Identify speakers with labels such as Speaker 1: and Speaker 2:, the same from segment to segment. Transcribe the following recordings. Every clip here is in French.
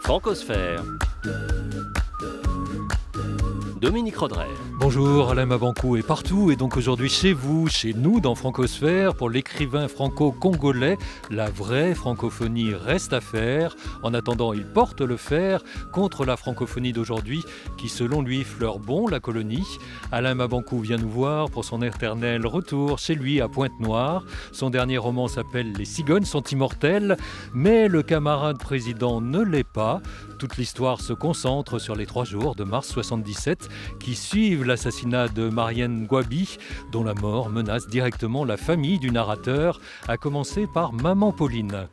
Speaker 1: Francosphère. Dominique Rodrère.
Speaker 2: Bonjour, Alain Mabanckou est partout et donc aujourd'hui chez vous, chez nous dans Francosphère pour l'écrivain franco-congolais. La vraie francophonie reste à faire. En attendant, il porte le fer contre la francophonie d'aujourd'hui qui selon lui fleure bon la colonie. Alain Mabanckou vient nous voir pour son éternel retour chez lui à Pointe-Noire. Son dernier roman s'appelle Les cigognes sont immortelles, mais le camarade président ne l'est pas. Toute l'histoire se concentre sur les 3 jours de mars 77 qui suivent l'assassinat de Marianne Gwabi, dont la mort menace directement la famille du narrateur, à commencer par Maman Pauline.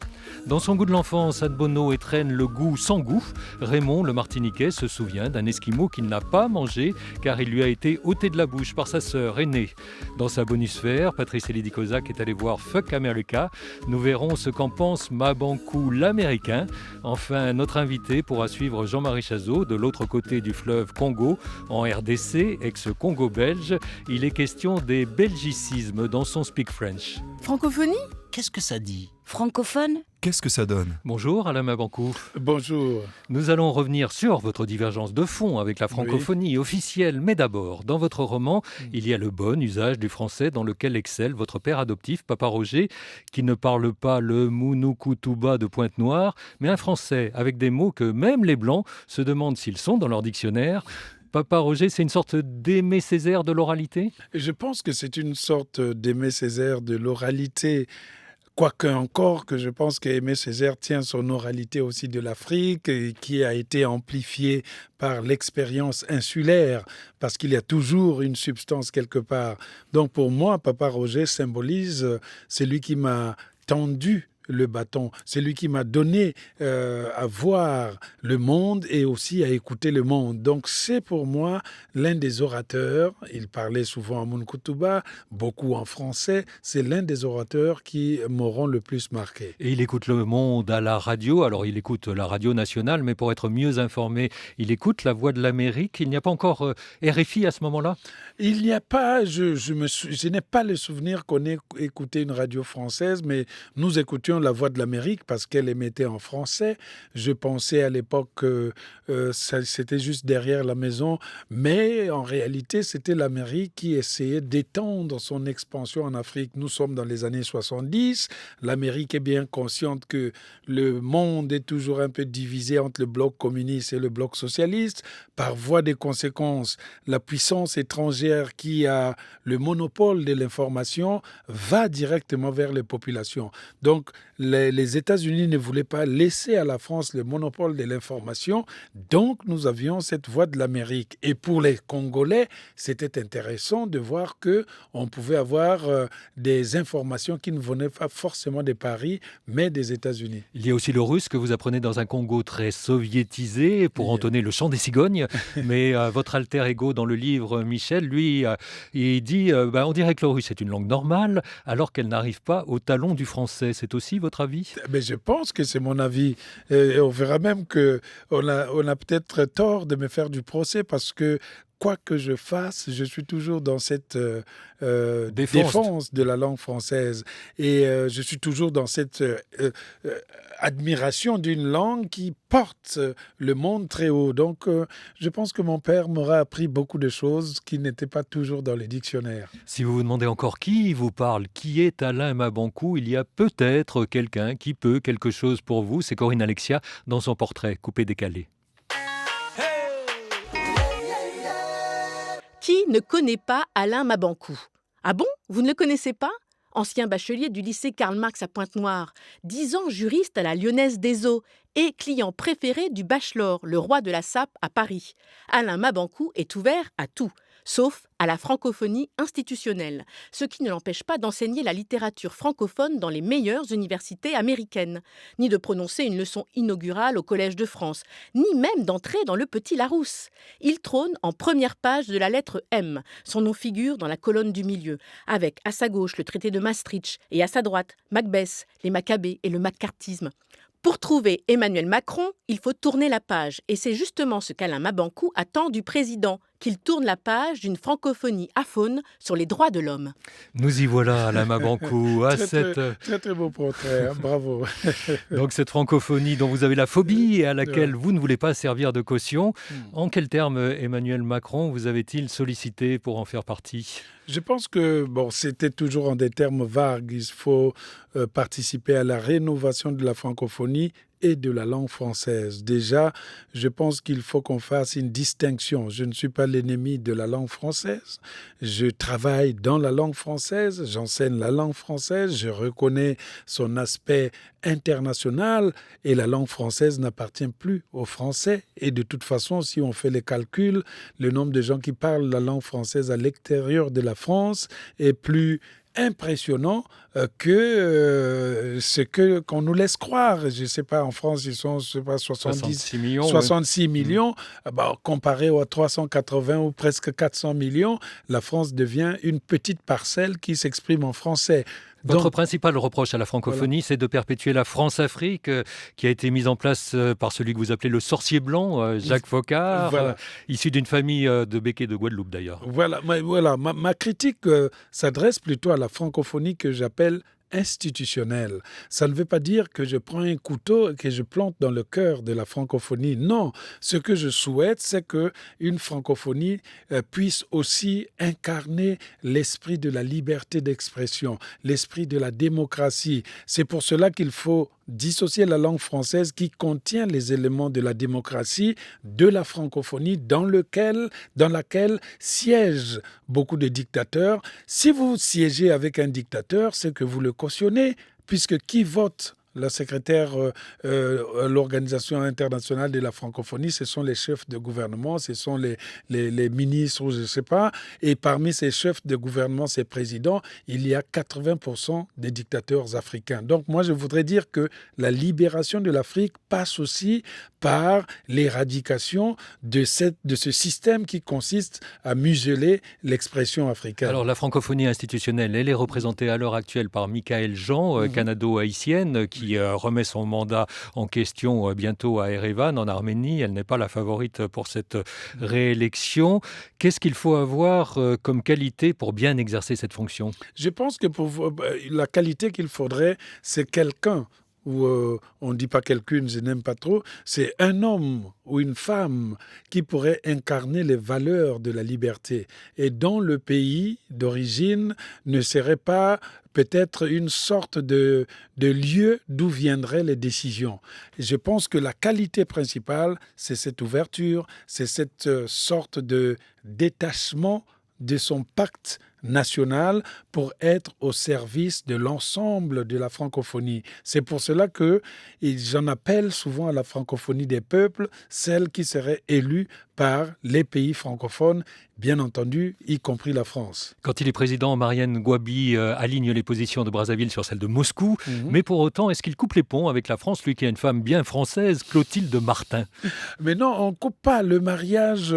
Speaker 2: Dans son goût de l'enfance, Anne Bonneau étrenne le goût sans goût. Raymond, le Martiniquais, se souvient d'un esquimau qu'il n'a pas mangé car il lui a été ôté de la bouche par sa sœur aînée. Dans sa bonusphère, Patrice Elidy-Kozak est allé voir Fuck America. Nous verrons ce qu'en pense Mabanckou l'Américain. Enfin, notre invité pourra suivre Jean-Marie Chazot de l'autre côté du fleuve Congo, en RDC, ex-Congo belge. Il est question des belgicismes dans son Speak French.
Speaker 3: Francophonie ?
Speaker 1: Qu'est-ce que ça dit ?
Speaker 3: Francophone ?
Speaker 4: Qu'est-ce que ça donne ?
Speaker 2: Bonjour Alain Mabanckou.
Speaker 5: Bonjour.
Speaker 2: Nous allons revenir sur votre divergence de fond avec la francophonie officielle, mais d'abord, dans votre roman, il y a le bon usage du français dans lequel excelle votre père adoptif, Papa Roger, qui ne parle pas le Mounoukoutouba de Pointe-Noire, mais un français avec des mots que même les Blancs se demandent s'ils sont dans leur dictionnaire. Papa Roger, c'est une sorte d'Aimé Césaire de l'oralité ?
Speaker 5: Je pense que c'est une sorte d'Aimé Césaire de l'oralité. Quoique encore que je pense qu'Aimé Césaire tient son oralité aussi de l'Afrique et qui a été amplifiée par l'expérience insulaire parce qu'il y a toujours une substance quelque part. Donc pour moi, Papa Roger symbolise celui qui m'a tendu le bâton. C'est lui qui m'a donné à voir le monde et aussi à écouter le monde. Donc c'est pour moi l'un des orateurs, il parlait souvent en Mounoukoutouba, beaucoup en français, c'est l'un des orateurs qui m'auront le plus marqué.
Speaker 2: Et il écoute le monde à la radio, alors il écoute la radio nationale, mais pour être mieux informé, il écoute la Voix de l'Amérique. Il n'y a pas encore RFI à ce moment-là ?
Speaker 5: Il n'y a pas, je n'ai pas le souvenir qu'on ait écouté une radio française, mais nous écoutions la Voix de l'Amérique parce qu'elle émettait en français. Je pensais à l'époque que c'était juste derrière la maison, mais en réalité, c'était l'Amérique qui essayait d'étendre son expansion en Afrique. Nous sommes dans les années 70. L'Amérique est bien consciente que le monde est toujours un peu divisé entre le bloc communiste et le bloc socialiste. Par voie des conséquences, la puissance étrangère qui a le monopole de l'information va directement vers les populations. Donc, les États-Unis ne voulaient pas laisser à la France le monopole de l'information. Donc, nous avions cette Voix de l'Amérique. Et pour les Congolais, c'était intéressant de voir qu'on pouvait avoir des informations qui ne venaient pas forcément de Paris, mais des États-Unis.
Speaker 2: Il y a aussi le russe que vous apprenez dans un Congo très soviétisé pour entonner le chant des cigognes. Mais votre alter ego dans le livre, Michel, lui, il dit on dirait que le russe est une langue normale alors qu'elle n'arrive pas au talon du français. C'est aussi votre avis ?
Speaker 5: Mais je pense que c'est mon avis. Et on verra même qu'on a peut-être tort de me faire du procès parce que quoi que je fasse, je suis toujours dans cette défense de la langue française. Et je suis toujours dans cette admiration d'une langue qui porte le monde très haut. Donc, je pense que mon père m'aura appris beaucoup de choses qui n'étaient pas toujours dans les dictionnaires.
Speaker 2: Si vous vous demandez encore qui vous parle, qui est Alain Mabanckou, il y a peut-être quelqu'un qui peut quelque chose pour vous. C'est Corinne Alexia dans son portrait coupé-décalé.
Speaker 3: Qui ne connaît pas Alain Mabanckou ? Ah bon ? Vous ne le connaissez pas ? Ancien bachelier du lycée Karl Marx à Pointe-Noire, 10 ans juriste à la Lyonnaise des Eaux et client préféré du Bachelor, le roi de la sape à Paris. Alain Mabanckou est ouvert à tout, sauf à la francophonie institutionnelle, ce qui ne l'empêche pas d'enseigner la littérature francophone dans les meilleures universités américaines, ni de prononcer une leçon inaugurale au Collège de France, ni même d'entrer dans le Petit Larousse. Il trône en première page de la lettre M. Son nom figure dans la colonne du milieu, avec à sa gauche le traité de Maastricht et à sa droite Macbeth, les Maccabées et le maccarthisme. Pour trouver Emmanuel Macron, il faut tourner la page. Et c'est justement ce qu'Alain Mabanckou attend du président, qu'il tourne la page d'une francophonie aphone sur les droits de l'homme.
Speaker 2: Nous y voilà, Alain Mabanckou, à
Speaker 5: Très,
Speaker 2: cette...
Speaker 5: très beau portrait, hein, bravo.
Speaker 2: Donc cette francophonie dont vous avez la phobie et à laquelle vous ne voulez pas servir de caution, en quels termes Emmanuel Macron vous avait-il sollicité pour en faire partie ?
Speaker 5: Je pense que c'était toujours en des termes vagues. Il faut participer à la rénovation de la francophonie et de la langue française. Déjà, je pense qu'il faut qu'on fasse une distinction. Je ne suis pas l'ennemi de la langue française. Je travaille dans la langue française, j'enseigne la langue française, je reconnais son aspect international et la langue française n'appartient plus aux Français. Et de toute façon, si on fait les calculs, le nombre de gens qui parlent la langue française à l'extérieur de la France est plus impressionnant que ce qu'on nous laisse croire. Je ne sais pas, en France, ils sont
Speaker 2: 66 millions.
Speaker 5: 66 millions. Comparé aux 380 ou presque 400 millions, la France devient une petite parcelle qui s'exprime en français.
Speaker 2: Votre principal reproche à la francophonie, c'est de perpétuer la France-Afrique qui a été mise en place par celui que vous appelez le sorcier blanc, Jacques Foccart, issu d'une famille de Béquet de Guadeloupe d'ailleurs.
Speaker 5: Ma critique s'adresse plutôt à la francophonie que j'appelle institutionnelle. Ça ne veut pas dire que je prends un couteau et que je plante dans le cœur de la francophonie. Non, ce que je souhaite, c'est qu'une francophonie puisse aussi incarner l'esprit de la liberté d'expression, l'esprit de la démocratie. C'est pour cela qu'il faut dissocier la langue française qui contient les éléments de la démocratie de la francophonie dans laquelle siègent beaucoup de dictateurs. Si vous siégez avec un dictateur, c'est que vous le cautionnez, puisque qui vote la secrétaire l'Organisation internationale de la francophonie, ce sont les chefs de gouvernement, ce sont les ministres, ou je ne sais pas. Et parmi ces chefs de gouvernement, ces présidents, il y a 80% des dictateurs africains. Donc moi, je voudrais dire que la libération de l'Afrique passe aussi par l'éradication de ce système qui consiste à museler l'expression africaine.
Speaker 2: Alors la francophonie institutionnelle, elle est représentée à l'heure actuelle par Michaël Jean, canado-haïtienne, qui remet son mandat en question bientôt à Erevan, en Arménie. Elle n'est pas la favorite pour cette réélection. Qu'est-ce qu'il faut avoir comme qualité pour bien exercer cette fonction ?
Speaker 5: Je pense que la qualité qu'il faudrait, c'est quelqu'un, ou on ne dit pas quelqu'une, je n'aime pas trop, c'est un homme ou une femme qui pourrait incarner les valeurs de la liberté. Et dont le pays d'origine ne serait pas peut-être une sorte de lieu d'où viendraient les décisions. Et je pense que la qualité principale, c'est cette ouverture, c'est cette sorte de détachement de son pacte national pour être au service de l'ensemble de la francophonie. C'est pour cela que j'en appelle souvent à la francophonie des peuples, celle qui serait élue par les pays francophones, bien entendu, y compris la France.
Speaker 2: Quand il est président, Marianne Gouabi aligne les positions de Brazzaville sur celles de Moscou, mais pour autant, est-ce qu'il coupe les ponts avec la France, lui qui a une femme bien française, Clotilde Martin ?
Speaker 5: Mais non, on ne coupe pas le mariage.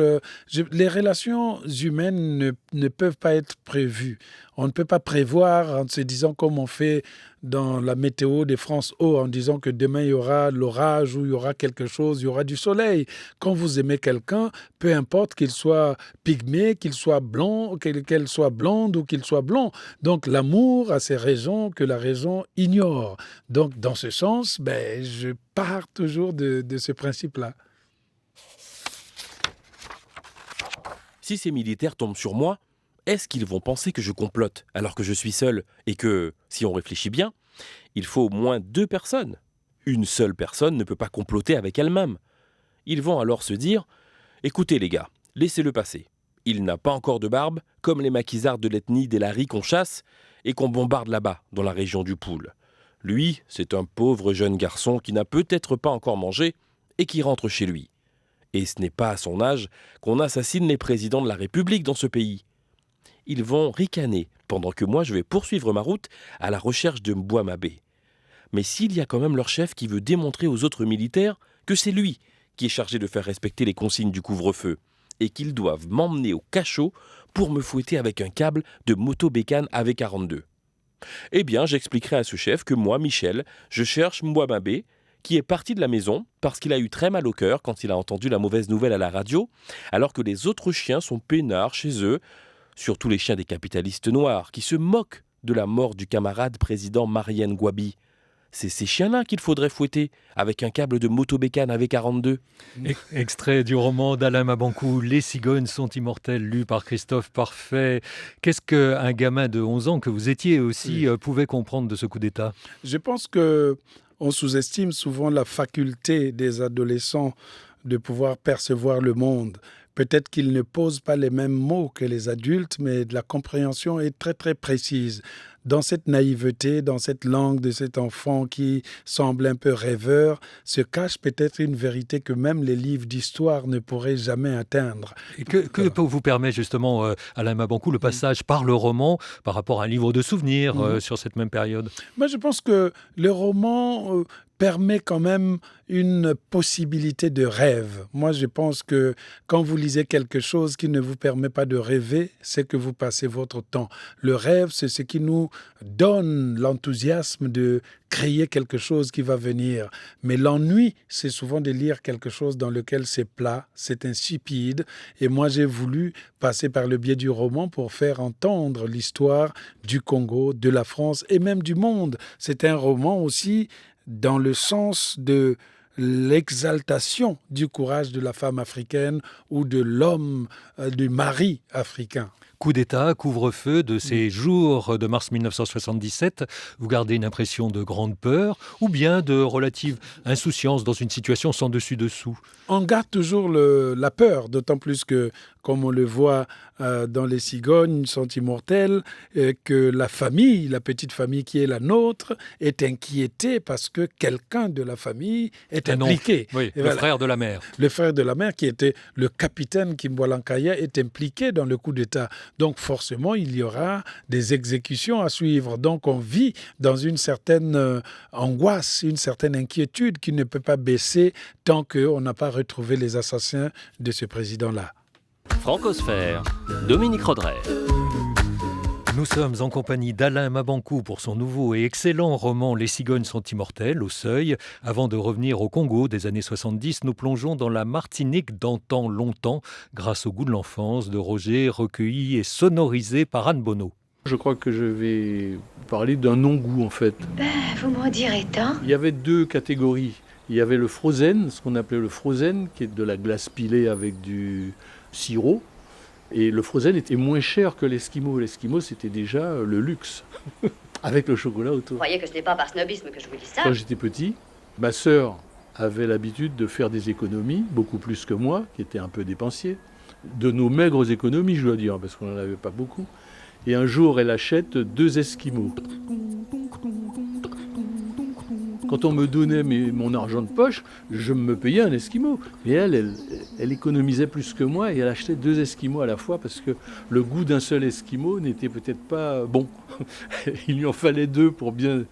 Speaker 5: Les relations humaines ne peuvent pas être prévues. On ne peut pas prévoir en se disant comme on fait dans la météo de France O, en disant que demain il y aura l'orage ou il y aura quelque chose, il y aura du soleil. Quand vous aimez quelqu'un, peu importe qu'il soit pygmée, qu'il soit blond, qu'elle soit blonde ou qu'il soit blond. Donc l'amour a ses raisons que la raison ignore. Donc dans ce sens, je pars toujours de ce principe-là.
Speaker 1: Si ces militaires tombent sur moi, est-ce qu'ils vont penser que je complote alors que je suis seul et que, si on réfléchit bien, il faut au moins 2 personnes. Une seule personne ne peut pas comploter avec elle-même. Ils vont alors se dire « Écoutez les gars, laissez-le passer. Il n'a pas encore de barbe, comme les maquisards de l'ethnie des Laris qu'on chasse et qu'on bombarde là-bas, dans la région du Poul. Lui, c'est un pauvre jeune garçon qui n'a peut-être pas encore mangé et qui rentre chez lui. Et ce n'est pas à son âge qu'on assassine les présidents de la République dans ce pays. Ils vont ricaner, pendant que moi je vais poursuivre ma route à la recherche de Mbouamabé. Mais s'il y a quand même leur chef qui veut démontrer aux autres militaires que c'est lui qui est chargé de faire respecter les consignes du couvre-feu, et qu'ils doivent m'emmener au cachot pour me fouetter avec un câble de moto bécane AV42. Eh bien, j'expliquerai à ce chef que moi, Michel, je cherche Mbouamabé, qui est parti de la maison parce qu'il a eu très mal au cœur quand il a entendu la mauvaise nouvelle à la radio, alors que les autres chiens sont peinards chez eux, surtout les chiens des capitalistes noirs, qui se moquent de la mort du camarade président Marienne Gwabi. C'est ces chiens-là qu'il faudrait fouetter avec un câble de motobécane AV42.
Speaker 2: Extrait du roman d'Alain Mabanckou, Les cigognes sont immortelles, lu par Christophe Parfait. Qu'est-ce qu'un gamin de 11 ans, que vous étiez aussi, pouvait comprendre de ce coup d'État ?
Speaker 5: Je pense qu'on sous-estime souvent la faculté des adolescents de pouvoir percevoir le monde. Peut-être qu'ils ne posent pas les mêmes mots que les adultes, mais la compréhension est très très précise. Dans cette naïveté, dans cette langue de cet enfant qui semble un peu rêveur, se cache peut-être une vérité que même les livres d'histoire ne pourraient jamais atteindre.
Speaker 2: Et que vous permet justement, Alain Mabanckou, le passage par le roman par rapport à un livre de souvenirs sur cette même période ?
Speaker 5: Moi, je pense que le roman permet quand même une possibilité de rêve. Moi, je pense que quand vous lisez quelque chose qui ne vous permet pas de rêver, c'est que vous passez votre temps. Le rêve, c'est ce qui nous donne l'enthousiasme de créer quelque chose qui va venir. Mais l'ennui, c'est souvent de lire quelque chose dans lequel c'est plat, c'est insipide. Et moi, j'ai voulu passer par le biais du roman pour faire entendre l'histoire du Congo, de la France et même du monde. C'est un roman aussi dans le sens de l'exaltation du courage de la femme africaine ou de l'homme, du mari africain.
Speaker 2: Coup d'État, couvre-feu de ces jours de mars 1977, vous gardez une impression de grande peur ou bien de relative insouciance dans une situation sans dessus-dessous ?
Speaker 5: On garde toujours la peur, d'autant plus que, comme on le voit dans Les cigognes sont immortelles, que la famille, la petite famille qui est la nôtre, est inquiétée parce que quelqu'un de la famille est impliqué.
Speaker 2: Oui, le frère de la mère.
Speaker 5: Le frère de la mère, qui était le capitaine Kimbwalankaya, est impliqué dans le coup d'État. Donc forcément, il y aura des exécutions à suivre. Donc on vit dans une certaine angoisse, une certaine inquiétude qui ne peut pas baisser tant qu'on n'a pas retrouvé les assassins de ce président-là.
Speaker 4: Francosphère, Dominique Rodrère.
Speaker 2: Nous sommes en compagnie d'Alain Mabanckou pour son nouveau et excellent roman « Les cigognes sont immortelles » au Seuil. Avant de revenir au Congo des années 70, nous plongeons dans la Martinique d'antan longtemps grâce au goût de l'enfance de Roger, recueilli et sonorisé par Anne Bonneau.
Speaker 6: Je crois que je vais parler d'un non-goût en fait.
Speaker 7: Vous m'en direz tant.
Speaker 6: Il y avait deux catégories. Il y avait le frozen, ce qu'on appelait le frozen, qui est de la glace pilée avec du sirop. Et le frozen était moins cher que l'esquimau. L'esquimau, c'était déjà le luxe, avec le chocolat autour.
Speaker 7: Vous croyez que ce n'est pas par snobisme que je vous dis ça?
Speaker 6: Quand j'étais petit, ma sœur avait l'habitude de faire des économies, beaucoup plus que moi, qui était un peu dépensier. De nos maigres économies, je dois dire, parce qu'on n'en avait pas beaucoup. Et un jour, elle achète 2 esquimaux. Quand on me donnait mon argent de poche, je me payais un esquimau. Et elle économisait plus que moi et elle achetait 2 esquimaux à la fois parce que le goût d'un seul esquimau n'était peut-être pas bon. Il lui en fallait 2 pour bien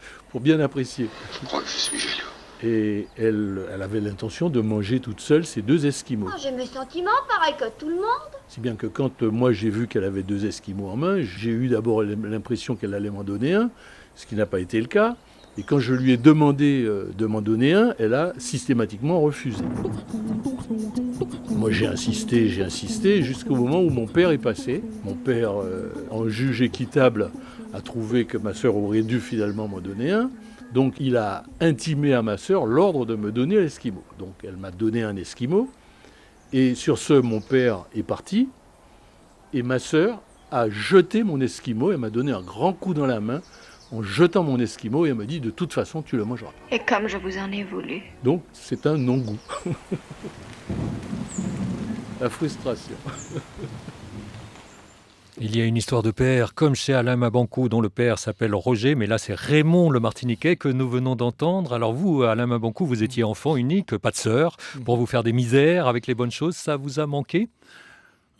Speaker 6: apprécier.
Speaker 8: Je crois que je suis jaloux.
Speaker 6: Et elle avait l'intention de manger toute seule ces 2 esquimaux.
Speaker 7: J'ai mes sentiments pareil que tout le monde.
Speaker 6: Si bien que quand moi j'ai vu qu'elle avait 2 esquimaux en main, j'ai eu d'abord l'impression qu'elle allait m'en donner un, ce qui n'a pas été le cas. Et quand je lui ai demandé de m'en donner un, elle a systématiquement refusé. Moi j'ai insisté jusqu'au moment où mon père est passé. Mon père, en juge équitable, a trouvé que ma sœur aurait dû finalement m'en donner un. Donc il a intimé à ma sœur l'ordre de me donner l'esquimau. Donc elle m'a donné un esquimau. Et sur ce, mon père est parti. Et ma sœur a jeté mon esquimau. Elle m'a donné un grand coup dans la main en jetant mon esquimau et elle m'a dit « de toute façon, tu le mangeras ».
Speaker 7: Et comme je vous en ai voulu.
Speaker 6: Donc c'est un non-goût. La frustration.
Speaker 2: Il y a une histoire de père, comme chez Alain Mabanckou, dont le père s'appelle Roger, mais là c'est Raymond le Martiniquais que nous venons d'entendre. Alors vous, Alain Mabanckou, vous étiez enfant unique, pas de sœur, pour vous faire des misères avec les bonnes choses, ça vous a manqué ?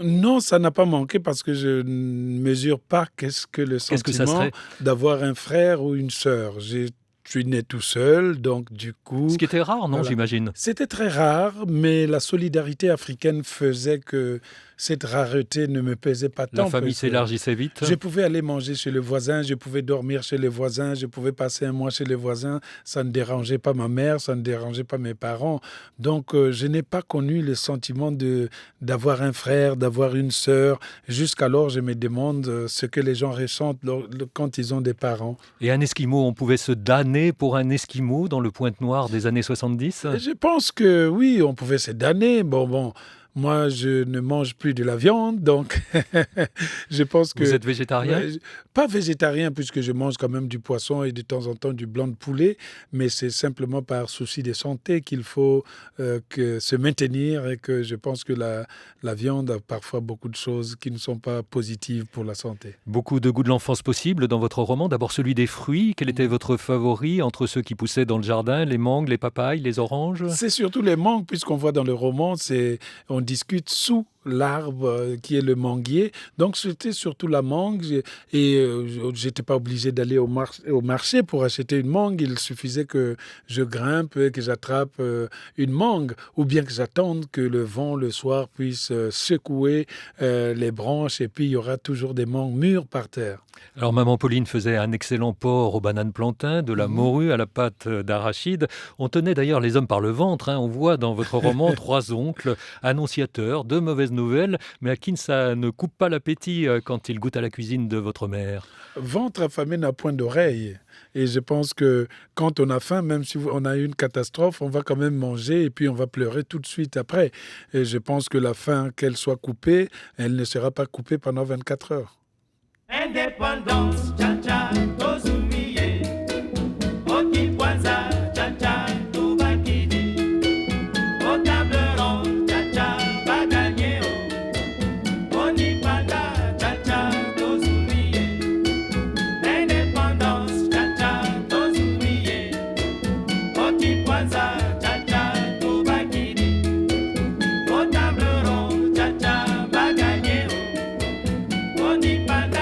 Speaker 5: Non, ça n'a pas manqué parce que je ne mesure pas qu'est-ce que le sentiment d'avoir un frère ou une sœur. Je suis né tout seul, donc du coup...
Speaker 2: Ce qui était rare, non,
Speaker 5: voilà.
Speaker 2: J'imagine.
Speaker 5: C'était très rare, mais la solidarité africaine faisait que cette rareté ne me pesait pas tant.
Speaker 2: La famille s'élargissait vite.
Speaker 5: Je pouvais aller manger chez le voisin, je pouvais dormir chez les voisins, je pouvais passer un mois chez les voisins. Ça ne dérangeait pas ma mère, ça ne dérangeait pas mes parents. Donc, je n'ai pas connu le sentiment d'avoir un frère, d'avoir une sœur. Jusqu'alors, je me demande ce que les gens ressentent quand ils ont des parents.
Speaker 2: Et un Esquimau, on pouvait se damner pour un Esquimau dans le Pointe-Noire des années 70 ?
Speaker 5: Je pense que oui, on pouvait se damner. Bon. Moi, je ne mange plus de la viande, donc je pense que...
Speaker 2: Vous êtes végétarien ?
Speaker 5: Pas végétarien, puisque je mange quand même du poisson et de temps en temps du blanc de poulet, mais c'est simplement par souci de santé qu'il faut se maintenir et que je pense que la viande a parfois beaucoup de choses qui ne sont pas positives pour la santé.
Speaker 2: Beaucoup de goûts de l'enfance possibles dans votre roman. D'abord celui des fruits. Quel était votre favori entre ceux qui poussaient dans le jardin, les mangues, les papayes, les oranges ?
Speaker 5: C'est surtout les mangues, puisqu'on voit dans le roman, on discute sous l'arbre qui est le manguier. Donc, c'était surtout la mangue. Et je n'étais pas obligé d'aller au marché pour acheter une mangue. Il suffisait que je grimpe et que j'attrape une mangue. Ou bien que j'attende que le vent, le soir, puisse secouer les branches. Et puis, il y aura toujours des mangues mûres par terre.
Speaker 2: Alors, maman Pauline faisait un excellent porc aux bananes plantains, de la morue à la pâte d'arachide. On tenait d'ailleurs les hommes par le ventre. On voit dans votre roman 3 oncles, annonciateurs de mauvaises nouvelles, mais à qui ça ne coupe pas l'appétit quand ils goûtent à la cuisine de votre mère.
Speaker 5: Ventre affamé n'a point d'oreille. Et je pense que quand on a faim, même si on a eu une catastrophe, on va quand même manger et puis on va pleurer tout de suite après. Et je pense que la faim, qu'elle soit coupée, elle ne sera pas coupée pendant 24 heures.
Speaker 8: Indépendance, cha-cha, tozumiye, okipwanza, cha-cha, tubakidi, au table ronde, cha-cha, bagagnéo, onipanda, cha-cha, tozumiye, indépendance, cha-cha, tozumiye, okipwanza, cha-cha, tubakidi, au table ronde, cha-cha, bagagnéo, onipanda.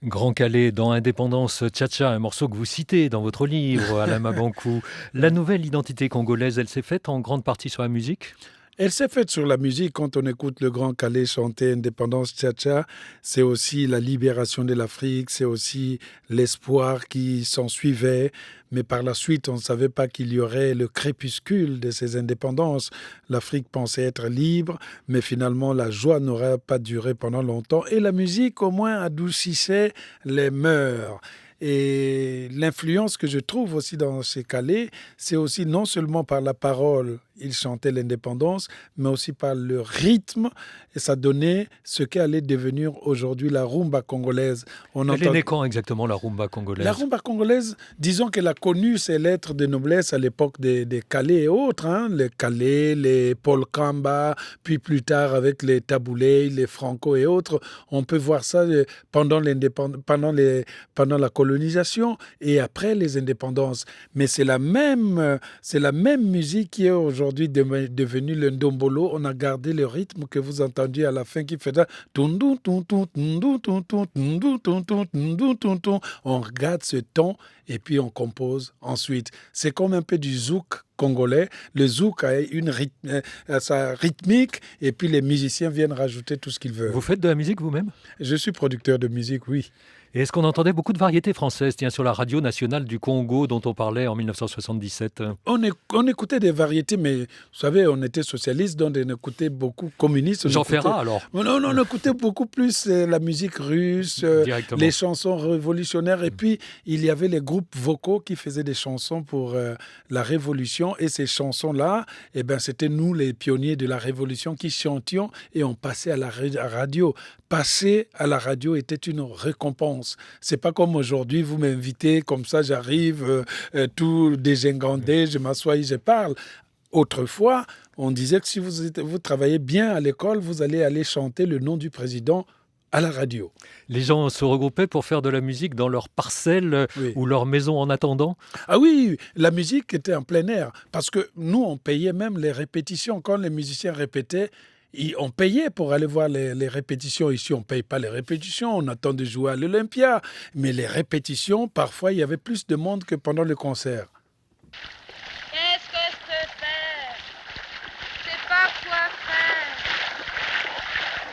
Speaker 2: Grand Calais dans Indépendance Tcha-Tcha, un morceau que vous citez dans votre livre, Alain Mabankou. La nouvelle identité congolaise, elle s'est faite en grande partie sur la musique ?
Speaker 5: Elle s'est faite sur la musique. Quand on écoute le Grand Calais chanter Indépendance Tcha-Tcha, c'est aussi la libération de l'Afrique, c'est aussi l'espoir qui s'en suivait. Mais par la suite, on ne savait pas qu'il y aurait le crépuscule de ces indépendances. L'Afrique pensait être libre, mais finalement, la joie n'aurait pas duré pendant longtemps. Et la musique, au moins, adoucissait les mœurs. Et l'influence que je trouve aussi dans ces Calais, c'est aussi non seulement par la parole, ils chantaient l'indépendance, mais aussi par le rythme. Et ça donnait ce qu'allait devenir aujourd'hui la rumba congolaise.
Speaker 2: Elle est née quand exactement, la rumba congolaise ?
Speaker 5: La rumba congolaise, disons qu'elle a connu ses lettres de noblesse à l'époque des Calais et autres. Les Calais, les Paul Kamba, puis plus tard avec les Taboulé, les Franco et autres. On peut voir ça pendant la colonisation et après les indépendances. Mais c'est la même musique qui est aujourd'hui devenue le ndombolo. On a gardé le rythme que vous entendiez à la fin qui faisait on regarde ce ton et puis on compose ensuite. C'est comme un peu du zouk congolais. Le zouk a sa rythmique et puis les musiciens viennent rajouter tout ce qu'ils veulent.
Speaker 2: Vous faites de la musique vous-même ?
Speaker 5: Je suis producteur de musique, oui.
Speaker 2: Et est-ce qu'on entendait beaucoup de variétés françaises, sur la radio nationale du Congo dont on parlait en 1977 ?
Speaker 5: On écoutait des variétés, mais vous savez, on était socialiste, donc on écoutait beaucoup communiste.
Speaker 2: Jean Ferrat, alors ?
Speaker 5: Non, on écoutait beaucoup plus la musique russe, les chansons révolutionnaires. Et puis, il y avait les groupes vocaux qui faisaient des chansons pour la Révolution. Et ces chansons-là, c'était nous, les pionniers de la Révolution, qui chantions et on passait à la radio. Passer à la radio était une récompense. C'est pas comme aujourd'hui, vous m'invitez, comme ça j'arrive, tout dégingandé, je m'assois et je parle. Autrefois, on disait que si vous travaillez bien à l'école, vous allez chanter le nom du président à la radio.
Speaker 2: Les gens se regroupaient pour faire de la musique dans leur parcelle
Speaker 5: Oui.
Speaker 2: ou leur maison en attendant.
Speaker 5: Ah oui, la musique était en plein air parce que nous, on payait même les répétitions. Quand les musiciens répétaient, on payait pour aller voir les répétitions. Ici, on ne paye pas les répétitions, on attend de jouer à l'Olympia. Mais les répétitions, parfois, il y avait plus de monde que pendant le concert.
Speaker 9: Qu'est-ce que je peux faire? Je sais pas quoi faire.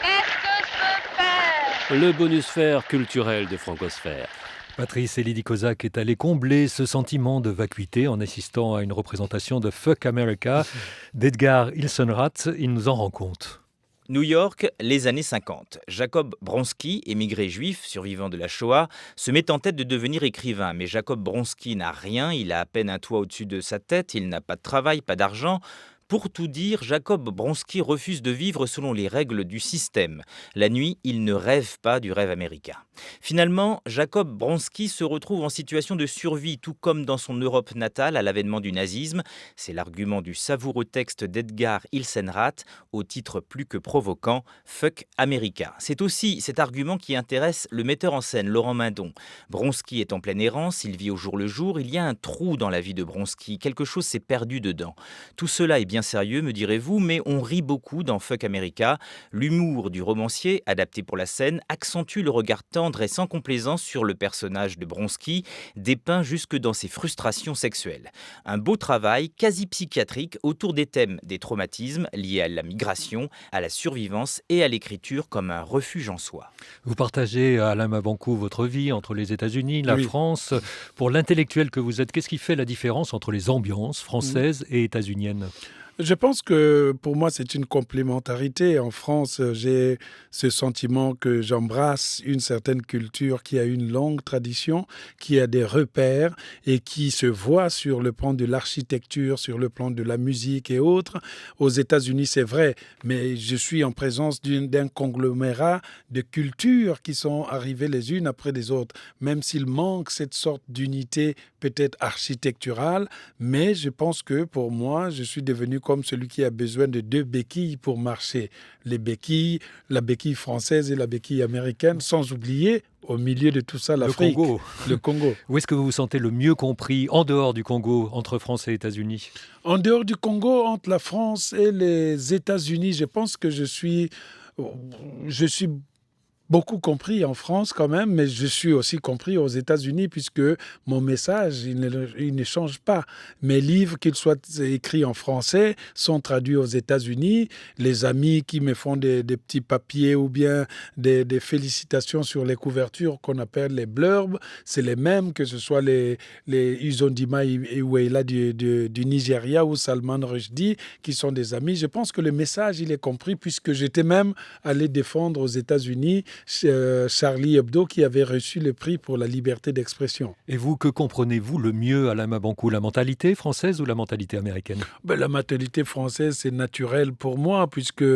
Speaker 9: Qu'est-ce que je peux faire?
Speaker 4: Le bonus-faire culturel de Francosphère.
Speaker 2: Patrice et Lydie Kozak est allé combler ce sentiment de vacuité en assistant à une représentation de Fuck America d'Edgar Ilsenrath. Il nous en rend compte.
Speaker 10: New York, les années 50. Jacob Bronski, émigré juif, survivant de la Shoah, se met en tête de devenir écrivain. Mais Jacob Bronski n'a rien, il a à peine un toit au-dessus de sa tête, il n'a pas de travail, pas d'argent. Pour tout dire, Jacob Bronski refuse de vivre selon les règles du système. La nuit, il ne rêve pas du rêve américain. Finalement, Jacob Bronski se retrouve en situation de survie, tout comme dans son Europe natale à l'avènement du nazisme. C'est l'argument du savoureux texte d'Edgar Ilsenrath, au titre plus que provoquant, Fuck America. C'est aussi cet argument qui intéresse le metteur en scène Laurent Mindon. Bronski est en pleine errance, il vit au jour le jour, il y a un trou dans la vie de Bronski, quelque chose s'est perdu dedans. Tout cela est bien sérieux, me direz-vous, mais on rit beaucoup dans Fuck America. L'humour du romancier, adapté pour la scène, accentue le regard tendre et sans complaisance sur le personnage de Bronski, dépeint jusque dans ses frustrations sexuelles. Un beau travail, quasi psychiatrique, autour des thèmes des traumatismes liés à la migration, à la survivance et à l'écriture comme un refuge en soi.
Speaker 2: Vous partagez, Alain Mabanckou, votre vie entre les États-Unis, la
Speaker 5: Oui.
Speaker 2: France. Pour l'intellectuel que vous êtes, qu'est-ce qui fait la différence entre les ambiances françaises et états-uniennes ?
Speaker 5: Je pense que pour moi, c'est une complémentarité. En France, j'ai ce sentiment que j'embrasse une certaine culture qui a une longue tradition, qui a des repères et qui se voit sur le plan de l'architecture, sur le plan de la musique et autres. Aux États-Unis, c'est vrai, mais je suis en présence d'un conglomérat de cultures qui sont arrivées les unes après les autres, même s'il manque cette sorte d'unité peut-être architecturale, mais je pense que pour moi, je suis devenu comme celui qui a besoin de deux béquilles pour marcher. Les béquilles, la béquille française et la béquille américaine, sans oublier, au milieu de tout ça, l'Afrique.
Speaker 2: Le Congo.
Speaker 5: Le Congo.
Speaker 2: Où est-ce que vous vous sentez le mieux compris, en dehors du Congo, entre France et États-Unis ?
Speaker 5: En dehors du Congo, entre la France et les États-Unis, je pense que je suis beaucoup compris en France quand même, mais je suis aussi compris aux États-Unis puisque mon message, il ne change pas. Mes livres, qu'ils soient écrits en français, sont traduits aux États-Unis. Les amis qui me font des petits papiers ou bien des félicitations sur les couvertures qu'on appelle les blurbs, c'est les mêmes, que ce soit les Uzondima Iweala du Nigeria ou Salman Rushdie, qui sont des amis. Je pense que le message, il est compris puisque j'étais même allé défendre aux États-Unis Charlie Hebdo qui avait reçu le prix pour la liberté d'expression.
Speaker 2: Et vous, que comprenez-vous le mieux, Alain Mabanckou, la mentalité française ou la mentalité américaine ?
Speaker 5: La mentalité française, c'est naturel pour moi puisque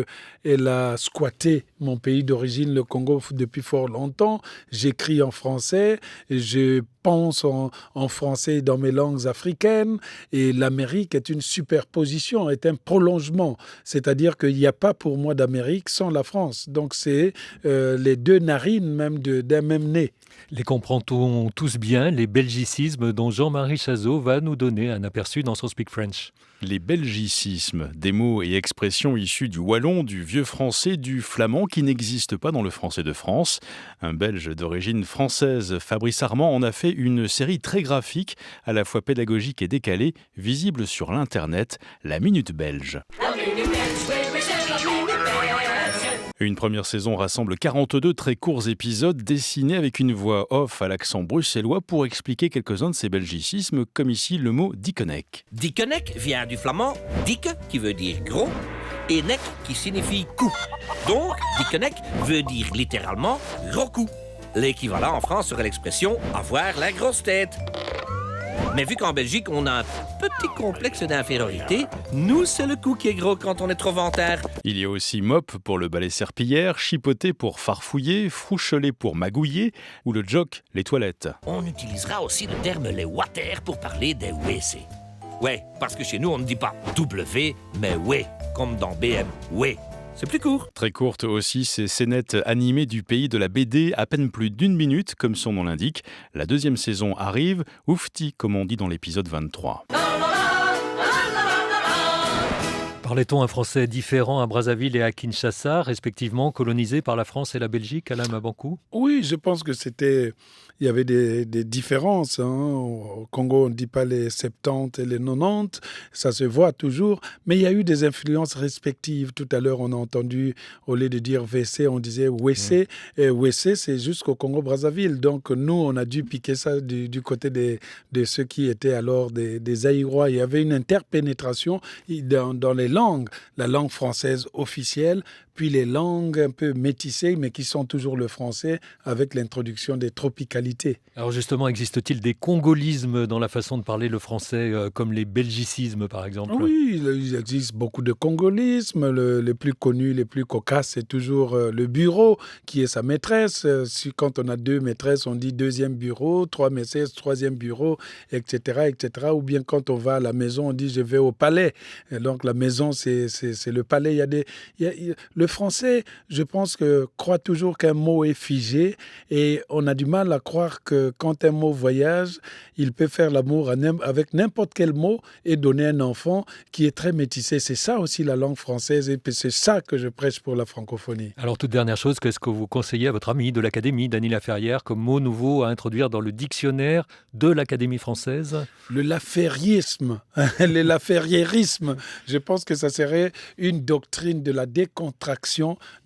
Speaker 5: elle a squatté mon pays d'origine, le Congo, depuis fort longtemps. J'écris en français, je pense en français dans mes langues africaines et l'Amérique est une superposition, est un prolongement. C'est-à-dire qu'il n'y a pas pour moi d'Amérique sans la France. Donc c'est les deux narines même d'un même nez.
Speaker 2: Les comprend-on tous bien, les belgicismes dont Jean-Marie Chazot va nous donner un aperçu dans son Speak French.
Speaker 11: Les belgicismes, des mots et expressions issus du wallon, du vieux français, du flamand qui n'existent pas dans le français de France. Un Belge d'origine française, Fabrice Armand, en a fait une série très graphique, à la fois pédagogique et décalée, visible sur l'Internet, La Minute Belge. Une première saison rassemble 42 très courts épisodes dessinés avec une voix off à l'accent bruxellois pour expliquer quelques-uns de ces belgicismes, comme ici le mot dikkenek.
Speaker 12: Dikkenek vient du flamand dikke qui veut dire gros et nek qui signifie cou. Donc dikkenek veut dire littéralement gros cou. L'équivalent en France serait l'expression avoir la grosse tête. Mais vu qu'en Belgique, on a un petit complexe d'infériorité, nous, c'est le cou qui est gros quand on est trop vantard.
Speaker 11: Il y a aussi mop pour le balai serpillière, chipoter pour farfouiller, froucheler pour magouiller, ou le joke, les toilettes.
Speaker 12: On utilisera aussi le terme les water pour parler des WC. Ouais, parce que chez nous, on ne dit pas W, mais ouais, comme dans BM, ouais. c'est plus court.
Speaker 11: Très courte aussi, ces scénettes animées du pays de la BD, à peine plus d'1 minute, comme son nom l'indique. La deuxième saison arrive, oufti, comme on dit dans l'épisode 23.
Speaker 2: Parlait-on un français différent à Brazzaville et à Kinshasa, respectivement colonisés par la France et la Belgique, Alain Mabankou?
Speaker 5: Oui, je pense que il y avait des différences. Au Congo, on ne dit pas les 70 et les 90, ça se voit toujours. Mais il y a eu des influences respectives. Tout à l'heure, on a entendu, au lieu de dire WC, on disait WC. Et WC, c'est jusqu'au Congo-Brazzaville. Donc, nous, on a dû piquer ça du côté de ceux qui étaient alors des Aïrois. Il y avait une interpénétration dans les langues. La langue française officielle, puis les langues un peu métissées, mais qui sont toujours le français, avec l'introduction des tropicalités.
Speaker 2: Alors justement, existe-t-il des congolismes dans la façon de parler le français, comme les belgicismes par exemple?
Speaker 5: Oui, il existe beaucoup de congolismes. Les plus connus, les plus cocasses, c'est toujours le bureau qui est sa maîtresse. Quand on a 2 maîtresses, on dit 2e bureau, 3 maîtresses, 3e bureau, etc., etc. Ou bien quand on va à la maison, on dit je vais au palais. Et donc la maison, c'est le palais. Le français, je pense croit toujours qu'un mot est figé et on a du mal à croire que quand un mot voyage, il peut faire l'amour avec n'importe quel mot et donner un enfant qui est très métissé. C'est ça aussi la langue française et c'est ça que je prêche pour la francophonie.
Speaker 2: Alors toute dernière chose, qu'est-ce que vous conseillez à votre ami de l'Académie, Dany Laferrière, comme mot nouveau à introduire dans le dictionnaire de l'Académie française?
Speaker 5: Le laferriérisme, le laferriérisme. Je pense que ça serait une doctrine de la décontraction,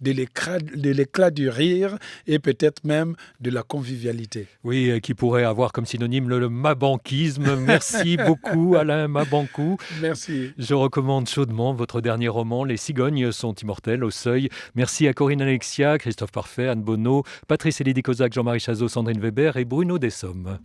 Speaker 5: de l'éclat du rire et peut-être même de la convivialité.
Speaker 2: Oui, qui pourrait avoir comme synonyme le mabanquisme. Merci beaucoup Alain Mabankou.
Speaker 5: Merci.
Speaker 2: Je recommande chaudement votre dernier roman, Les cigognes sont immortelles, au Seuil. Merci à Corinne Alexia, Christophe Parfait, Anne Bonneau, Patrice Elie-Kozac, Jean-Marie Chazot, Sandrine Weber et Bruno Dessommes.